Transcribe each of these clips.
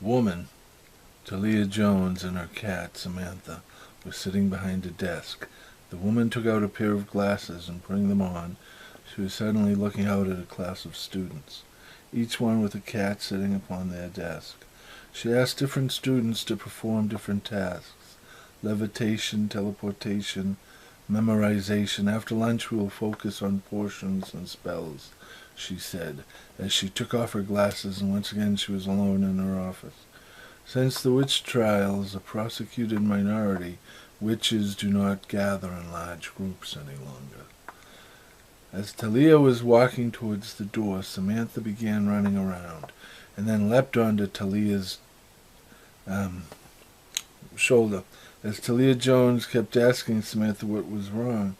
woman, Talia Jones, and her cat, Samantha, were sitting behind a desk. The woman took out a pair of glasses and putting them on, she was suddenly looking out at a class of students, each one with a cat sitting upon their desk. She asked different students to perform different tasks: levitation, teleportation, memorization. After lunch we will focus on portions and spells, she said, as she took off her glasses, and once again she was alone in her office. Since the witch trials, a prosecuted minority, witches do not gather in large groups any longer. As Talia was walking towards the door, Samantha began running around, and then leapt onto Talia's shoulder. As Talia Jones kept asking Samantha what was wrong,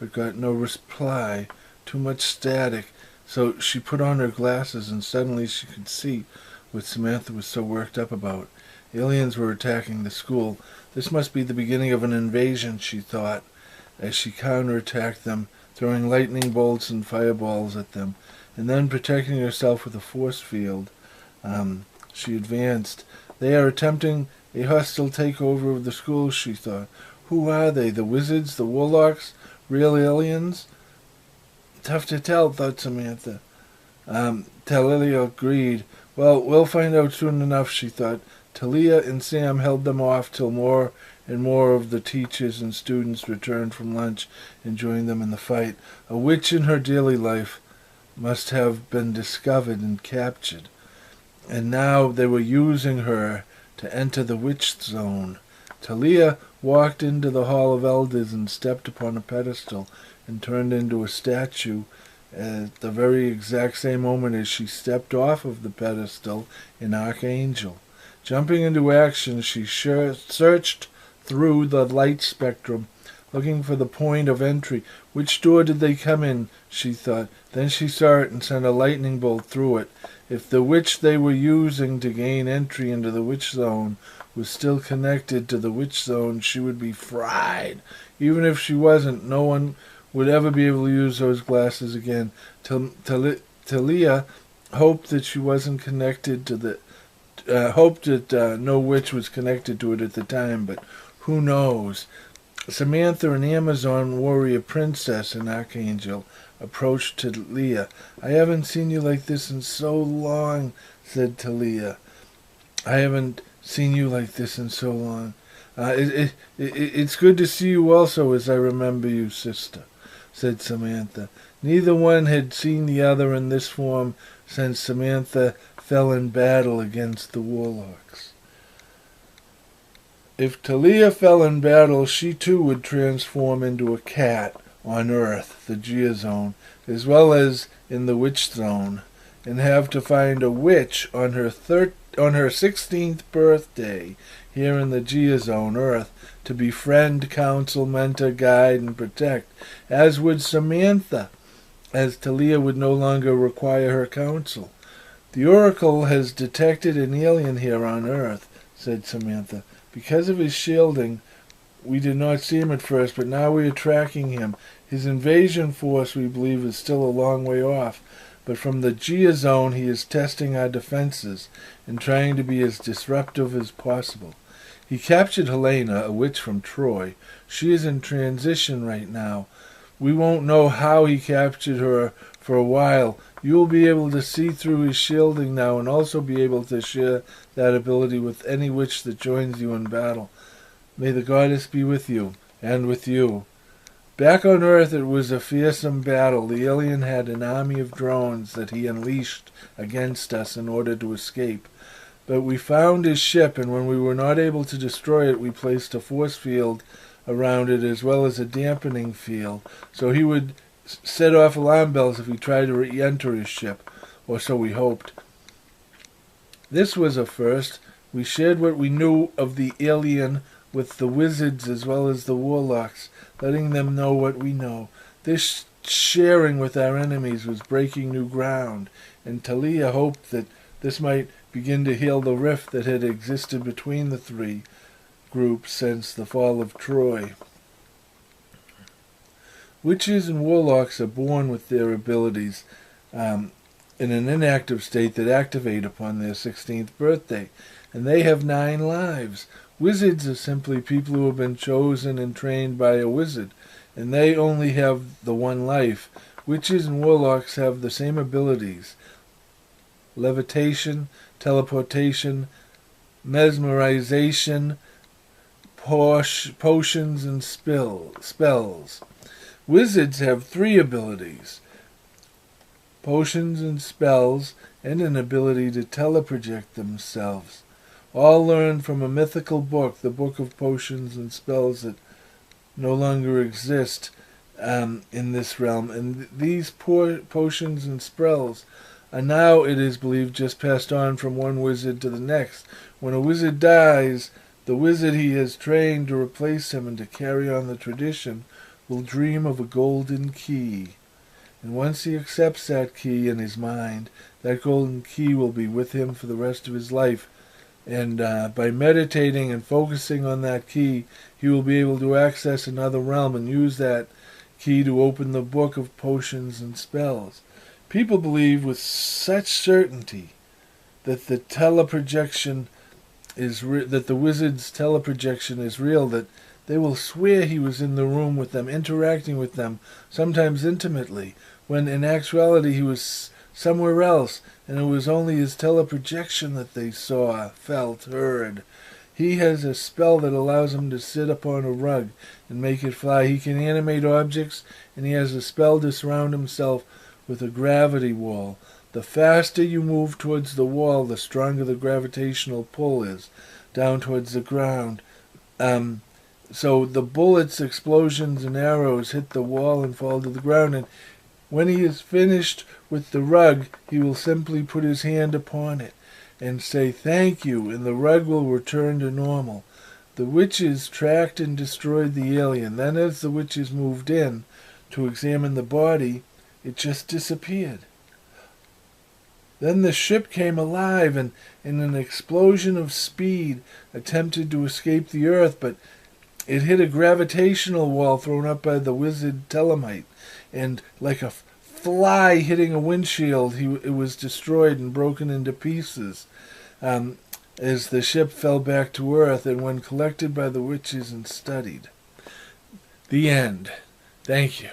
but got no reply, too much static, so she put on her glasses, and suddenly she could see what Samantha was so worked up about. Aliens were attacking the school. This must be the beginning of an invasion, she thought, as she counterattacked them, throwing lightning bolts and fireballs at them, and then protecting herself with a force field. She advanced. They are attempting a hostile takeover of the school, she thought. Who are they? The wizards? The warlocks? Real aliens? Tough to tell, thought Samantha. Talia agreed. Well, we'll find out soon enough, she thought. Talia and Sam held them off till more and more of the teachers and students returned from lunch and joined them in the fight. A witch in her daily life must have been discovered and captured, and now they were using her to enter the witch zone. Talia walked into the Hall of Elders and stepped upon a pedestal and turned into a statue. At the very exact same moment as she stepped off of the pedestal, an archangel. Jumping into action, she searched through the light spectrum, looking for the point of entry. Which door did they come in, she thought. Then she saw it and sent a lightning bolt through it. If the witch they were using to gain entry into the witch zone was still connected to the witch zone, she would be fried. Even if she wasn't, no one would ever be able to use those glasses again. Talia hoped that she wasn't connected to the hoped that no witch was connected to it at the time, but who knows? Samantha, an Amazon warrior princess and archangel, approached Talia. I haven't seen you like this in so long, said Talia. I haven't seen you like this in so long. It's good to see you also, as I remember you, sister, said Samantha. Neither one had seen the other in this form since Samantha fell in battle against the warlocks. If Talia fell in battle, she too would transform into a cat on Earth, the Geozone, as well as in the Witch Zone, and have to find a witch on her 16th birthday here in the Geozone, Earth, to befriend, counsel, mentor, guide, and protect, as would Samantha, as Talia would no longer require her counsel. The Oracle has detected an alien here on Earth, said Samantha. Because of his shielding, we did not see him at first, but now we are tracking him. His invasion force, we believe, is still a long way off, but from the Geozone he is testing our defenses and trying to be as disruptive as possible. He captured Helena, a witch from Troy. She is in transition right now. We won't know how he captured her for a while. You will be able to see through his shielding now and also be able to share that ability with any witch that joins you in battle. May the goddess be with you, and with you. Back on Earth it was a fearsome battle. The alien had an army of drones that he unleashed against us in order to escape. But we found his ship, and when we were not able to destroy it, we placed a force field around it as well as a dampening field, so he would set off alarm bells if he tried to re-enter his ship, or so we hoped. This was a first. We shared what we knew of the alien with the wizards as well as the warlocks, letting them know what we know. This sharing with our enemies was breaking new ground, and Talia hoped that this might begin to heal the rift that had existed between the three groups since the fall of Troy. Witches and warlocks are born with their abilities. in an inactive state that activate upon their 16th birthday, and they have 9 lives. Wizards are simply people who have been chosen and trained by a wizard, and they only have the 1 life. Witches and warlocks have the same abilities: levitation, teleportation, mesmerization, potions, and spells. Wizards have 3 abilities: potions and spells, and an ability to teleproject themselves. All learned from a mythical book, the Book of Potions and Spells, that no longer exist in this realm. And these potions and spells are now, it is believed, just passed on from one wizard to the next. When a wizard dies, the wizard he has trained to replace him and to carry on the tradition will dream of a golden key. And once he accepts that key in his mind, that golden key will be with him for the rest of his life. And by meditating and focusing on that key, he will be able to access another realm and use that key to open the book of potions and spells. People believe with such certainty that the teleprojection that the wizard's teleprojection is real, that they will swear he was in the room with them, interacting with them, sometimes intimately, when in actuality he was somewhere else, and it was only his teleprojection that they saw, felt, heard. He has a spell that allows him to sit upon a rug and make it fly. He can animate objects, and he has a spell to surround himself with a gravity wall. The faster you move towards the wall, the stronger the gravitational pull is down towards the ground. So the bullets, explosions, and arrows hit the wall and fall to the ground, and when he is finished with the rug, he will simply put his hand upon it and say thank you, and the rug will return to normal. The witches tracked and destroyed the alien. Then as the witches moved in to examine the body, it just disappeared. Then the ship came alive and in an explosion of speed attempted to escape the earth, but it hit a gravitational wall thrown up by the wizard Telemite, and like a fly hitting a windshield, it was destroyed and broken into pieces as the ship fell back to earth, and when collected by the witches and studied. The end. Thank you.